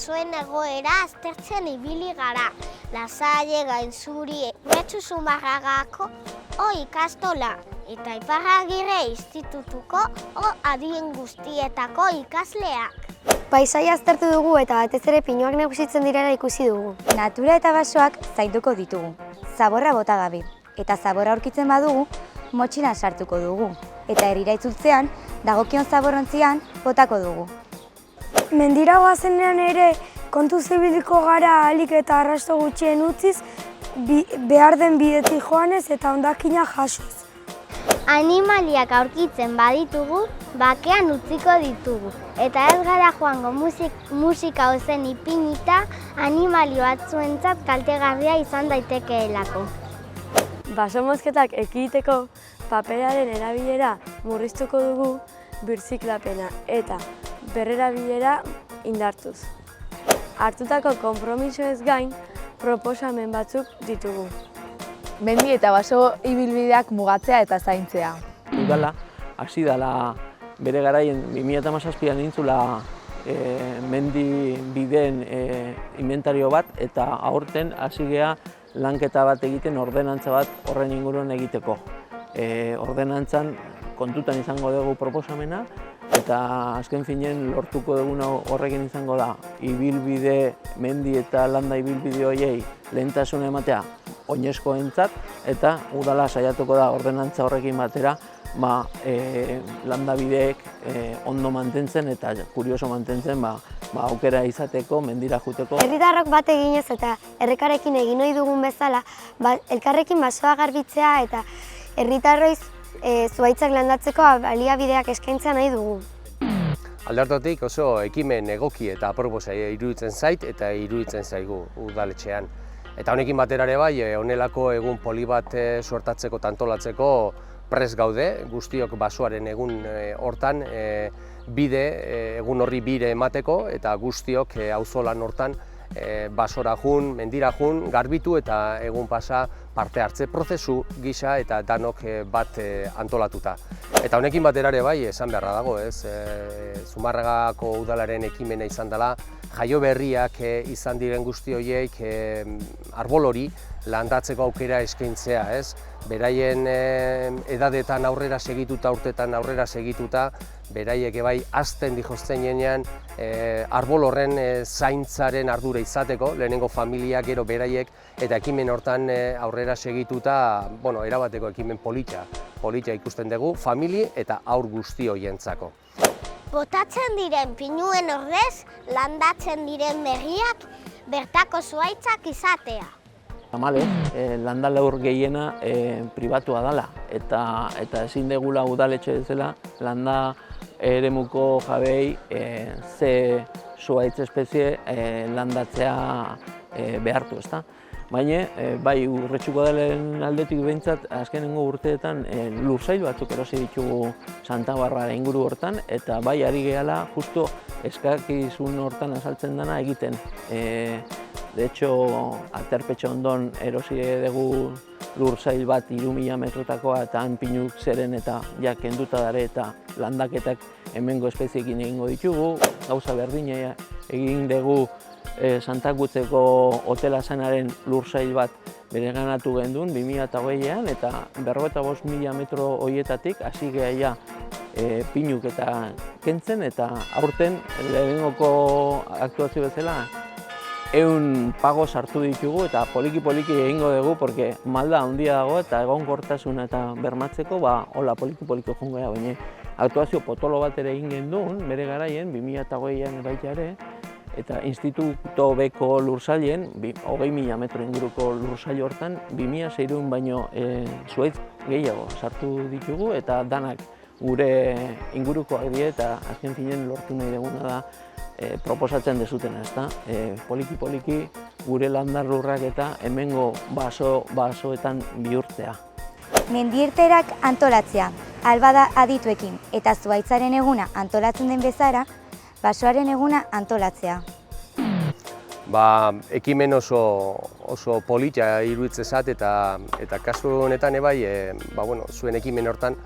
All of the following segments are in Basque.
basoen egoera aztertzen ibili gara. Lasalle, Gainzuri, Metxu Zumarragako ikastola eta Iparragirre institutuko adien guztietako ikasleak. Paisaia aztertu dugu eta batez ere pinuak nagusitzen direla ikusi dugu. Natura eta basoak zainduko ditugu, zaborra bota gabe. Eta zaborra aurkitzen badugu, motxilan sartuko dugu. Eta herrira itzultzean, dagokion zaborrontzian botako dugu. Mendira goazenean ere kontuz ibiliko gara ahalik eta arrasto gutxien utziz, behar den bidetik joanez eta hondakinak jasoz. Animaliak aurkitzen baditugu, bakean utziko ditugu. Eta ez gara joango musika ozen ipinita animali batzuentzat kaltegarria izan daitekeelako. Baso mozketak ekiditeko paperaren erabilera murriztuko dugu birziklapena eta berrerabilera indartuz. Hartutako konpromisoez gain, proposamen batzuk ditugu. Mendi eta baso ibilbideak mugatzea eta zaintzea. Udala hasi dela bere garaien 2017an intzula mendi bideen inventario bat eta aurten hasi gea lanketa bat egiten ordenantza bat horren inguruan egiteko. Ordenantzan kontutan izango dugu proposamena eta azken finean lortuko duguna horrekin izango da ibilbide, mendi eta landa ibilbide horiei lehentasuna ematea oinezkoentzat eta udala saiatuko da ordenantza horrekin batera landabideek ondo mantentzen eta kurioso mantentzen aukera izateko, mendira joateko. Herritarrok bat eginez eta errekarekin egin ohi dugun bezala, elkarrekin basoa garbitzea eta herritarroiz zuhaitzak landatzeko baliabideak eskaintzea nahi dugu. Alde hartatik oso ekimen egoki eta aproposa iruditzen zait eta iruditzen zaigu udaletxean. Eta honekin batera ere bai, honelako egun poli bat suertatzeko eta antolatzeko prest gaude, guztiok basoaren egun hortan egun horri bide emateko eta guztiok auzolan hortan basora jun, mendira jun, garbitu eta egun pasa parte hartze prozesu gisa eta danok bat antolatuta. Eta honekin batera ere bai, esan beharra dago, ez? Zumarragako udalaren ekimena izan dela, jaio berriak izan diren guzti horiek arbol hori landatzeko aukera eskaintzea, ez? Beraien edadetan aurrera segituta, urtetan aurrera segituta, beraiek bai hazten dijozten jenean arbol horren zaintzaren ardura izateko, lehenengo familiak gero beraiek eta ekimen hortan aurrera segituta, erabateko ekimen polita ikusten dugu, famili eta haur guzti horientzako. Botatzen diren pinuen ordez, landatzen diren berriak, bertako zuhaitzak izatea. Tamalez, landalaur gehiena pribatua dela eta ezin degula udaletxe bezala landa eremuko jabei ze zuhaitz espezie landatzea behartu, ezta? Baina, bai Urretxuko Udalaren aldetik behintzat azkenengo urteetan lursail batzuk erosi ditugu Santa Barbara inguru hortan eta bai ari gehala justo eskakizun hortan azaltzen dena egiten. De hecho, Aterpetxe ondon erosi dugu lursail bat 3.000 metrotakoa eta han pinuk zeren eta ja kenduta dare eta landaketak hemengo espeziekin egingo ditugu. Gauza berdina egin dugu Santakutzeko hotela zanaren lursail bat bereganatu gendun 2008an eta 55.000 metro horietatik hasi geha pinuk eta kentzen eta aurten lehenengoko aktuazio bezala 100 pago sartu ditugu eta poliki-poliki egingo dugu porque malda handia dago eta egonkortasuna eta bermatzeko hola poliki-poliki jongo gara, baina aktuazio potolo bat ere egin gendun bere garaien 2008an baita ere eta instituto beko lursailen 20.000 metro inguruko lursail hortan 2.600 baino zuhaitz gehiago sartu ditugu eta danak gure ingurukoak dira eta azken finen lortu nahi duguna da proposatzen dezutena, ezta? Poliki-poliki gure landar lurrak eta hemengo basoetan bihurtzea. Mendierterak antolatzea, albada adituekin eta zuhaitzaren eguna antolatzen den bezala, basoaren eguna antolatzea. Ekimen oso polita iruditzen zat eta kasu honetan ebai, zuen ekimen hortan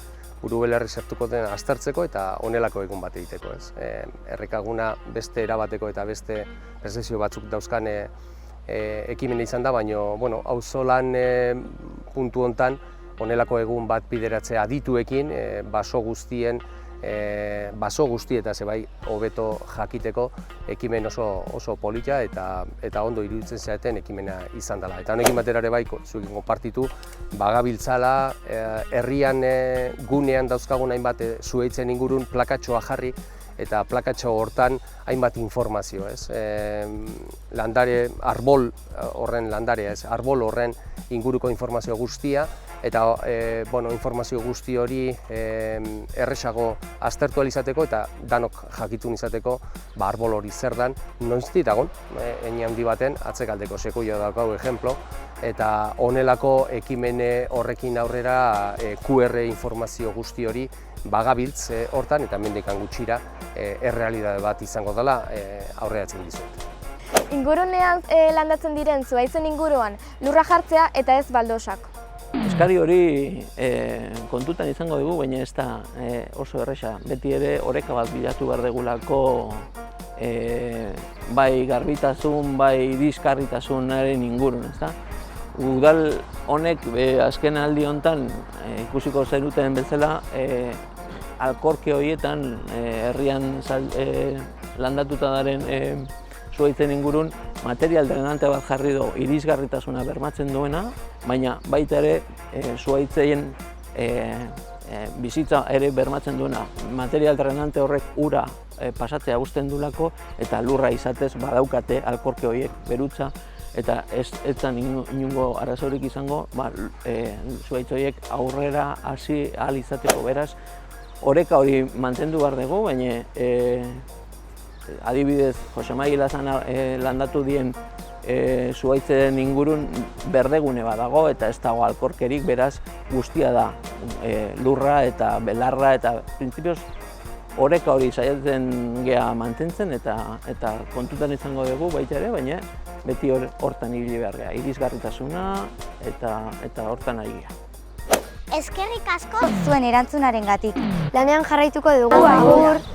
urubelarri sartuko den aztertzeko eta honelako egun bat egiteko. Errekaguna beste erabateko eta beste prestazio batzuk dauzkan ekimena izan da, baina auzolan puntu hontan honelako egun bat bideratzea adituekin, baso guzti eta zebai hobeto jakiteko ekimen oso polita eta ondo iruditzen zaeten ekimena izan dela. Eta honekin batera ere bai, zuekin konpartitu, bagabiltzala herrian gunean dauzkagun hainbat zuhaitzen ingurun plakatxoa jarri, eta plakatxo hortan hainbat informazio, arbol horren inguruko informazio guztia, eta informazio guzti hori erresago aztertu ahal izateko eta danok jakitun izateko arbol hori zer dan, noiztik dagon, hein handi baten atzekaldeko sekuila daukagu ejemplo, eta honelako ekimene horrekin aurrera QR informazio guzti hori bagabiltz hortan eta mendekan gutxira errealitate bat izango dela aurreratzen dizuet. Ingurunean landatzen diren zuhaitzen inguruan lurra jartzea eta ez baldosak. Eskari hori kontutan izango dugu, baina ez da oso erresa. Beti ere oreka bat bilatu behar degulako bai garbitasun, bai irisgarritasunaren ingurun, ezta? Udal honek azken aldi honetan ikusiko zenuten bezala alkorke horietan herrian landatuta daren zuhaitzen ingurun material drenante bat jarri du irisgarritasuna bermatzen duena, baina baita ere zuhaitzen bizitza ere bermatzen duena material drenante horrek ura pasatzea uzten duelako eta lurra izatez badaukate alkorke horiek berutza eta ez zen inongo arazorik izango zuhaitz horiek aurrera hasi ahal izateko, beraz oreka hori mantendu behar dugu, baina adibidez, Jose Mari Lazan landatu dien zuhaitzen ingurun berdegune bat dago eta ez dago alkorkerik, beraz guztia da lurra eta belarra eta printzipioz oreka hori saiatzen gea mantentzen eta kontutan izango dugu baita ere, baina beti hortan ibili behar gea, irisgarritasuna eta hortan ari gea. Eskerrik asko Zuen erantzunaren gatik. Lanean jarraituko dugu. Agur!